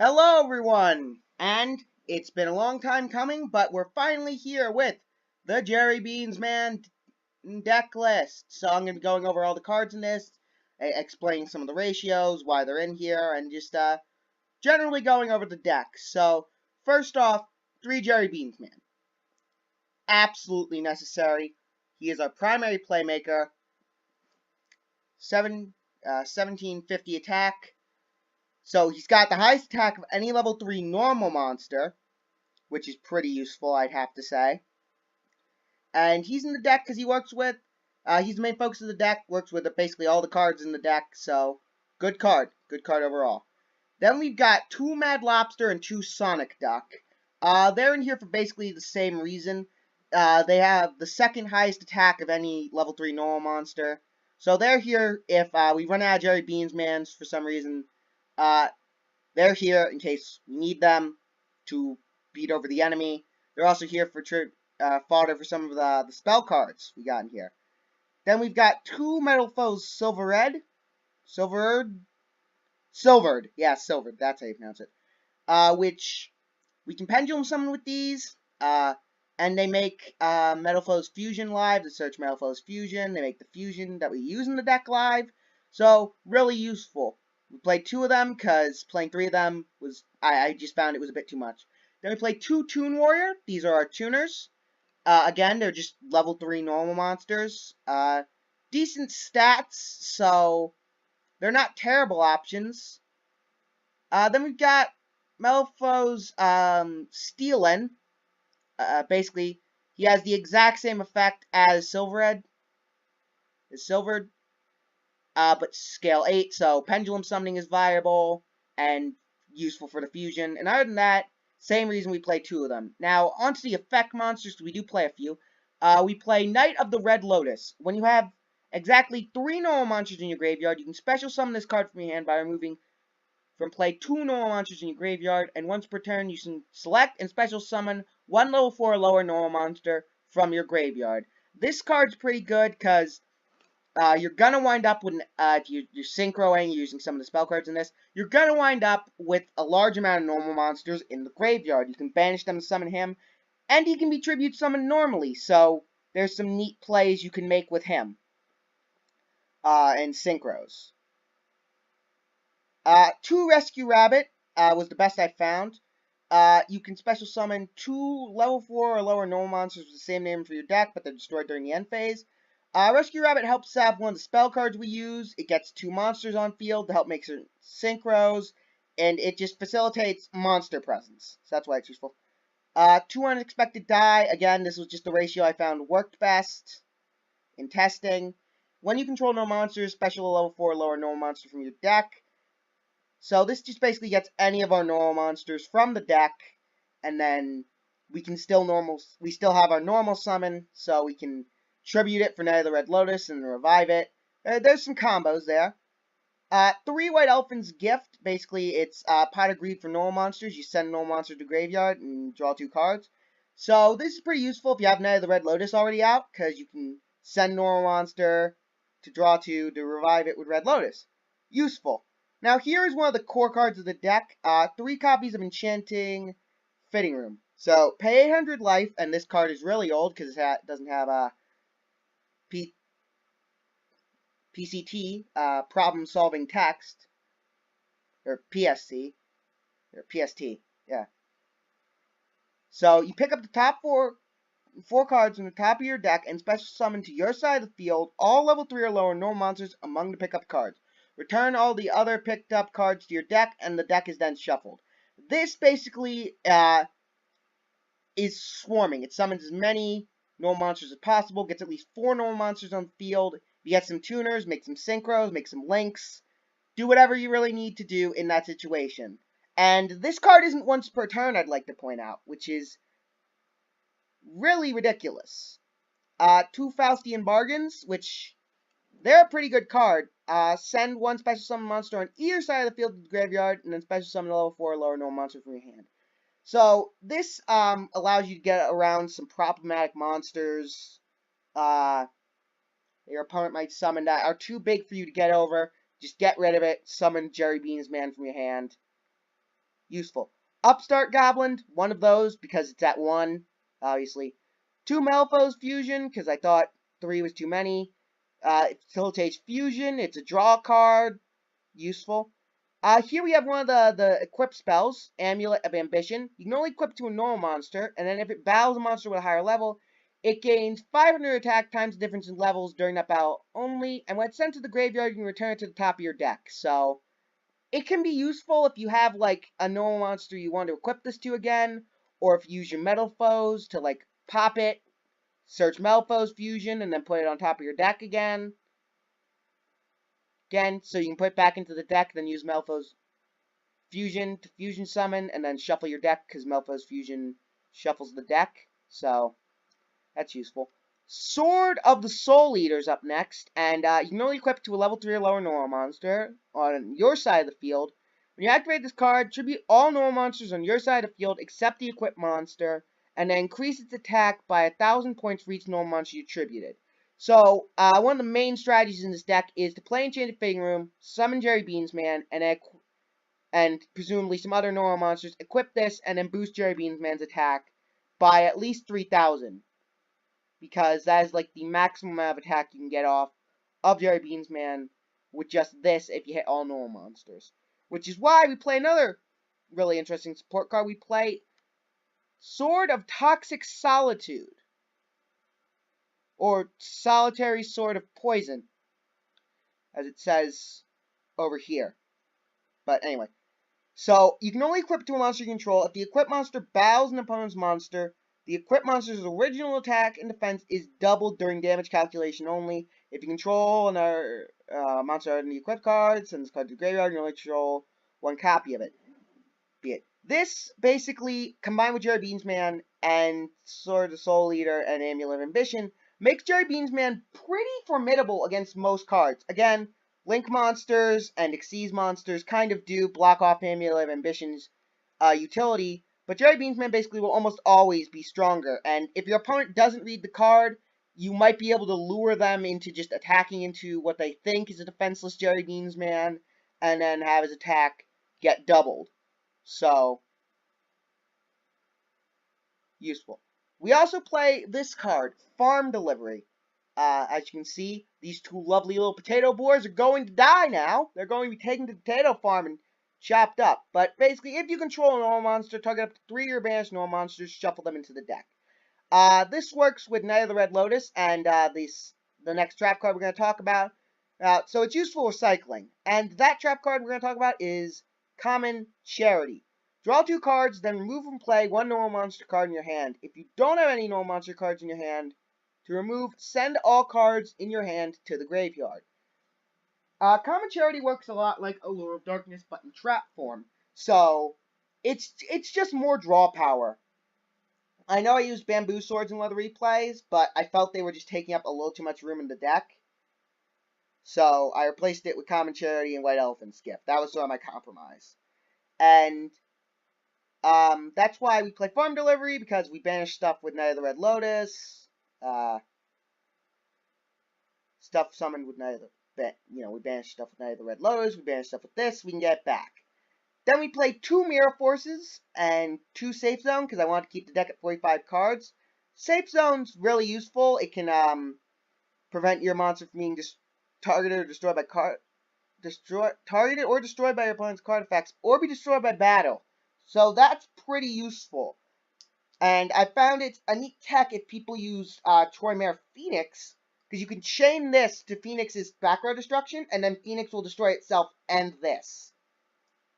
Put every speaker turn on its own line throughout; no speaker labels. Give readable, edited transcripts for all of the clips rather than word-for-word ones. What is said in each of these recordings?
Hello, everyone! And it's been a long time coming, but we're finally here with the Jerry Beans Man deck list. So I'm going to be going over all the cards in this, explaining some of the ratios, why they're in here, and just generally going over the deck. So, first off, 3 Jerry Beans Man. Absolutely necessary. He is our primary playmaker. 1750 attack. So he's got the highest attack of any level 3 normal monster, which is pretty useful, I'd have to say. And he's in the deck because he works with, he's the main focus of the deck, works with basically all the cards in the deck, so good card overall. Then we've got 2 Mad Lobster and 2 Sonic Duck. They're in here for basically the same reason. They have the second highest attack of any level 3 normal monster. So they're here if we run out of Jerry Beans Mans for some reason. They're here in case we need them to beat over the enemy. They're also here for fodder for some of the spell cards we got in here. Then we've got 2 Metal Foes Silvered. Yeah, Silvered, that's how you pronounce it. Which we can Pendulum Summon with these. And they make Metal Foes Fusion live to search Metal Foes Fusion. They make the fusion that we use in the deck live. So, really useful. We played 2 of them, because playing 3 of them was, I just found it was a bit too much. Then we played 2 Toon Warrior. These are our tuners. Again, they're just level 3 normal monsters. Decent stats, so they're not terrible options. Then we've got Melfo's Steelin. Basically, he has the exact same effect as Silvered, but scale 8, so Pendulum Summoning is viable and useful for the fusion. And other than that, same reason we play 2 of them. Now, onto the effect monsters, we do play a few. We play Knight of the Red Lotus. When you have exactly 3 normal monsters in your graveyard, you can special summon this card from your hand by removing from play 2 normal monsters in your graveyard, and once per turn, you can select and special summon 1 level 4 or lower normal monster from your graveyard. This card's pretty good, because you're going to wind up with, if you're synchroing, using some of the spell cards in this, you're going to wind up with a large amount of normal monsters in the graveyard. You can banish them to summon him, and he can be tribute summoned normally, so there's some neat plays you can make with him, and synchros. 2 Rescue Rabbit was the best I found. You can special summon 2 level 4 or lower normal monsters with the same name for your deck, but they're destroyed during the end phase. Rescue Rabbit helps sap one of the spell cards we use. It gets 2 monsters on field to help make certain synchros, and it just facilitates monster presence. So that's why it's useful. 2 Unexpected Die. Again, this was just the ratio I found worked best in testing. When you control no monsters, special a level 4 or lower normal monster from your deck. So this just basically gets any of our normal monsters from the deck, and then we still have our normal summon, so we can tribute it for Knight of the Red Lotus and revive it. There's some combos there. 3 White Elephant's Gift. Basically, it's Pot of Greed for normal monsters. You send normal monster to graveyard and draw 2 cards. So this is pretty useful if you have Knight of the Red Lotus already out, because you can send normal monster to draw 2 to revive it with Red Lotus. Useful. Now, here is one of the core cards of the deck. 3 copies of Enchanting Fitting Room. So, pay 800 life, and this card is really old because it doesn't have PCT, problem-solving text, or PSC, or PST, yeah. So, you pick up the top 4 cards from the top of your deck and special summon to your side of the field all level 3 or lower normal monsters among the pickup cards. Return all the other picked up cards to your deck, and the deck is then shuffled. This basically is swarming. It summons as many normal monsters as possible, gets at least 4 normal monsters on the field. You get some tuners, make some synchros, make some links. Do whatever you really need to do in that situation. And this card isn't once per turn, I'd like to point out, which is really ridiculous. 2 Faustian Bargains, which they're a pretty good card. Send 1 special summon monster on either side of the field to the graveyard, and then special summon a level 4 or lower normal monster from your hand. So, this allows you to get around some problematic monsters your opponent might summon that are too big for you to get over. Just get rid of it, summon Jerry Beans Man from your hand. Useful. Upstart Goblin, one of those because it's at 1, obviously. 2 Malifaux's Fusion, because I thought 3 was too many. It facilitates fusion, it's a draw card, useful. Here we have one of the equip spells, Amulet of Ambition. You can only equip to a normal monster, and then if it battles a monster with a higher level, it gains 500 attack times the difference in levels during that battle only, and when it's sent to the graveyard, you can return it to the top of your deck. So, it can be useful if you have, like, a normal monster you want to equip this to again, or if you use your Metal Foes to, like, pop it, search Malifaux's Fusion, and then put it on top of your deck again. So you can put it back into the deck, then use Malifaux's Fusion to Fusion Summon, and then shuffle your deck, because Malifaux's Fusion shuffles the deck. So, that's useful. Sword of the Soul Eater's up next, and you can only equip to a level 3 or lower normal monster on your side of the field. When you activate this card, tribute all normal monsters on your side of the field except the equipped monster, and then increase its attack by 1,000 points for each normal monster you tributed. So, one of the main strategies in this deck is to play Enchanted Fitting Room, summon Jerry Beansman, and presumably some other normal monsters, equip this, and then boost Jerry Beansman's attack by at least 3,000. Because that is like the maximum amount of attack you can get off of Jerry Beansman with just this if you hit all normal monsters. Which is why we play another really interesting support card. We play Sword of Toxic Solitude. Or Solitary Sword of Poison, as it says over here. But anyway. So, you can only equip to a monster you control. If the equipped monster battles an opponent's monster, the equipped monster's original attack and defense is doubled during damage calculation only. If you control another monster in the equipped card, send this card to the graveyard, you only control one copy of it. This, basically, combined with Jerry Beansman and Sword of the Soul Eater and Amulet of Ambition, makes Jerry Beansman pretty formidable against most cards. Again, Link monsters and Xyz monsters kind of do block off Amulet of Ambition's utility, but Jerry Beansman basically will almost always be stronger, and if your opponent doesn't read the card, you might be able to lure them into just attacking into what they think is a defenseless Jerry Beansman, and then have his attack get doubled. So, useful. We also play this card, Farm Delivery. As you can see, these two lovely little potato boys are going to die now. They're going to be taken to the potato farm and chopped up. But basically, if you control a normal monster, target up to 3 of your banished normal monsters, shuffle them into the deck. This works with Knight of the Red Lotus and the next trap card we're going to talk about. So it's useful recycling. And that trap card we're going to talk about is Common Charity. Draw 2 cards, then remove from play 1 normal monster card in your hand. If you don't have any normal monster cards in your hand, to remove, send all cards in your hand to the graveyard. Common Charity works a lot like Allure of Darkness, but in trap form. So, it's just more draw power. I know I used Bamboo Swords in one of the replays, but I felt they were just taking up a little too much room in the deck. So, I replaced it with Common Charity and White Elephant's Gift. That was sort of my compromise. And that's why we play Farm Delivery, because we banish stuff with Knight of the Red Lotus. Stuff summoned with Knight of the... we banish stuff with Knight of the Red Lotus. We banish stuff with this. We can get it back. Then we play 2 Mirror Forces and 2 Safe Zone, because I want to keep the deck at 45 cards. Safe Zone's really useful. It can prevent your monster from being targeted or destroyed by targeted or destroyed by your opponent's card effects, or be destroyed by battle. So that's pretty useful. And I found it's a neat tech if people use Troymare Phoenix, because you can chain this to Phoenix's back row destruction, and then Phoenix will destroy itself and this.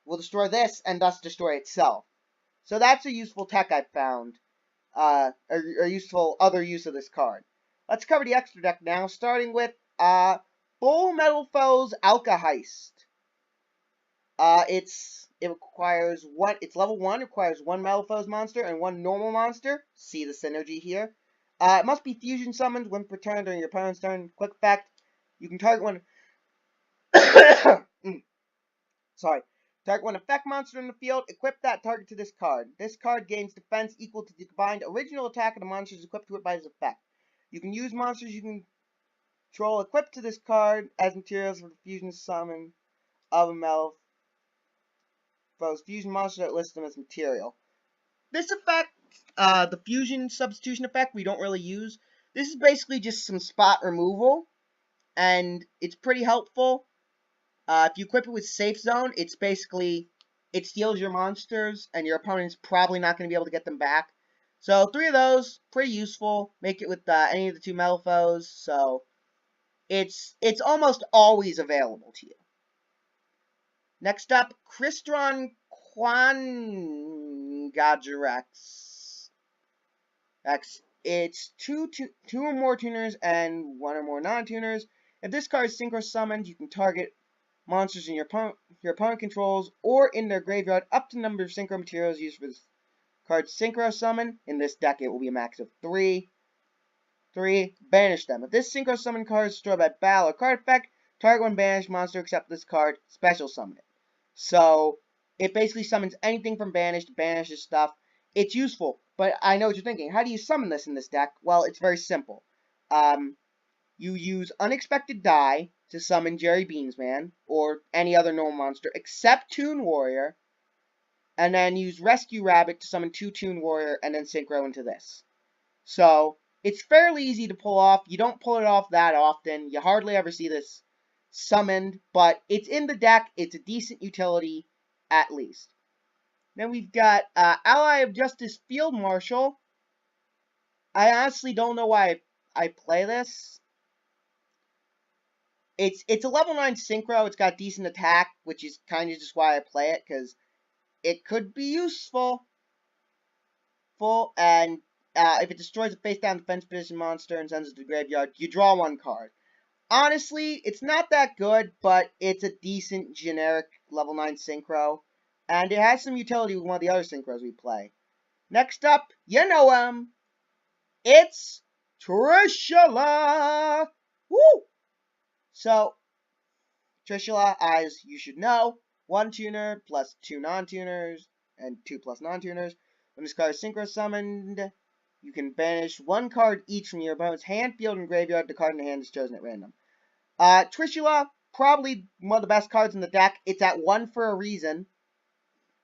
Will destroy this, and thus destroy itself. So that's a useful tech I've found. A useful other use of this card. Let's cover the extra deck now, starting with Bull Metal Foes Alka-Heist. It requires it's level 1, requires 1 Metal Foes monster and 1 normal monster. See the synergy here. It must be fusion summoned when per turn during your opponent's turn. Quick effect. You can target one target one effect monster in the field, equip that target to this card. This card gains defense equal to the combined original attack of the monsters equipped to it by this effect. You can use monsters you can control equipped to this card as materials for the fusion summon of a foe's fusion monster that lists them as material. This effect, the fusion substitution effect, we don't really use. This is basically just some spot removal, and it's pretty helpful. If you equip it with Safe Zone, it steals your monsters, and your opponent's probably not going to be able to get them back. So 3 of those, pretty useful. Make it with any of the 2 metal foes, so it's almost always available to you. Next up, Crystron Quangajarex. It's two or more tuners and 1 or more non-tuners. If this card is synchro summoned, you can target monsters in your opponent controls or in their graveyard up to the number of synchro materials used for this card's synchro summon. In this deck, it will be a max of 3. 3. Banish them. If this synchro summon card is destroyed by battle or card effect, target one banished monster except this card, special summon it. So, it basically summons anything from banished, banishes stuff. It's useful, but I know what you're thinking. How do you summon this in this deck? Well, it's very simple. You use Unexpected Die to summon Jerry Beansman, or any other normal monster, except Toon Warrior, and then use Rescue Rabbit to summon 2 Toon Warrior, and then synchro into this. So, it's fairly easy to pull off. You don't pull it off that often. You hardly ever see this summoned, but it's in the deck. It's a decent utility, at least. Then we've got Ally of Justice Field Marshal. I honestly don't know why I play this. It's a level 9 synchro. It's got decent attack, which is kind of just why I play it, because it could be useful. And if it destroys a face-down defense position monster and sends it to the graveyard, you draw 1 card. Honestly, it's not that good, but it's a decent generic level 9 synchro. And it has some utility with one of the other synchros we play. Next up, you know him. It's Trishula! Woo! So, Trishula, as you should know, 1 tuner plus 2 non-tuners, and 2 plus non-tuners. When this card is synchro summoned, you can banish 1 card each from your opponent's hand, field, and graveyard. The card in the hand is chosen at random. Trishula, probably one of the best cards in the deck. It's at 1 for a reason.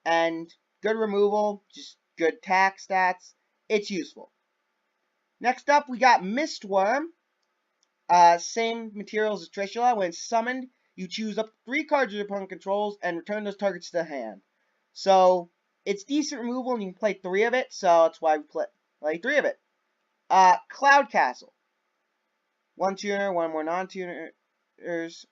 And good removal, just good attack stats. It's useful. Next up, we got Mistworm. Same materials as Trishula. When summoned, you choose up to 3 cards your opponent controls and return those targets to the hand. So, it's decent removal and you can play 3 of it, so that's why we play 3 of it. Cloud Castle. 1 tuner, 1 more non-tuners.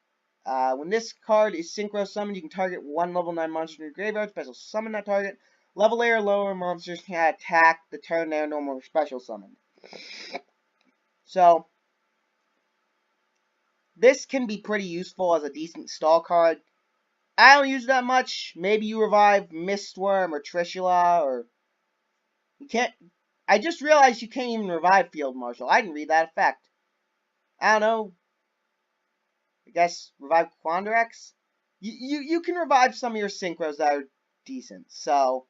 When this card is synchro summoned, you can target 1 level 9 monster in your graveyard, special summon that target. Level A or lower monsters can attack the turn they are normal or special summoned. So, this can be pretty useful as a decent stall card. I don't use it that much. Maybe you revive Mistworm or Trishula, or you can't. I just realized you can't even revive Field Marshal. I didn't read that effect. I don't know. I guess revive Quandarex. You can revive some of your synchros that are decent. So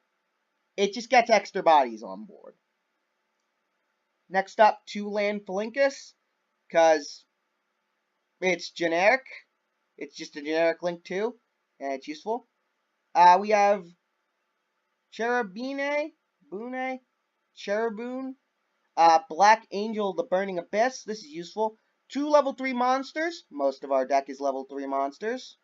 it just gets extra bodies on board. Next up, 2-land Felinkus, because it's generic. It's just a generic link too, and it's useful. We have Cherubune, Black Angel, the Burning Abyss. This is useful. 2 level 3 monsters. Most of our deck is level 3 monsters.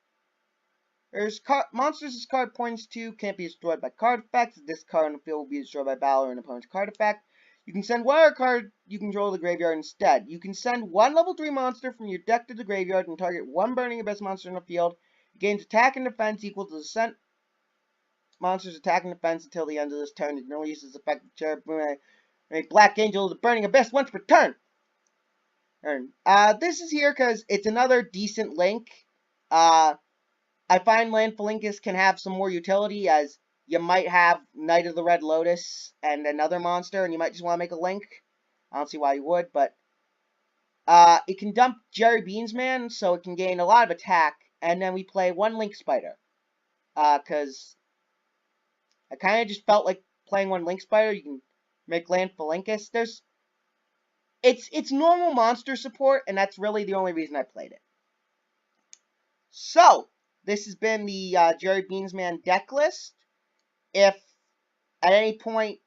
There's monsters this card points to can't be destroyed by card effects. This card on the field will be destroyed by battle or an opponent's card effect. You can send one other card you control to the graveyard instead. You can send 1 level 3 monster from your deck to the graveyard and target 1 Burning Abyss monster in the field. It gains attack and defense equal to the sent monster's attack and defense until the end of this turn. It can only use this effect of Cherubune. Black Angel, the Burning Abyss once per turn. This is here because it's another decent link. I find Land Felinkus can have some more utility, as you might have Knight of the Red Lotus and another monster, and you might just want to make a link. I don't see why you would, but it can dump Jerry Beansman, so it can gain a lot of attack, and then we play 1 Link Spider. Because I kind of just felt like playing 1 Link Spider. You can make Land Felinkus. It's normal monster support, and that's really the only reason I played it. So, this has been the Jerry Beansman deck list. if at any point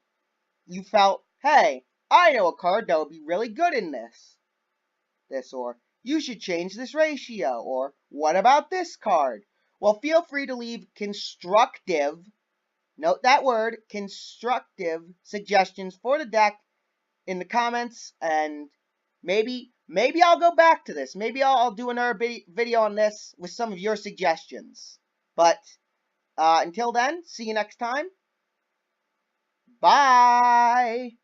you felt, hey, I know a card that would be really good in this, or you should change this ratio, or what about this card? Well, feel free to leave constructive, note that word, constructive suggestions for the deck in the comments, and maybe I'll go back to this. Maybe I'll do another video on this with some of your suggestions. But until then, see you next time. Bye!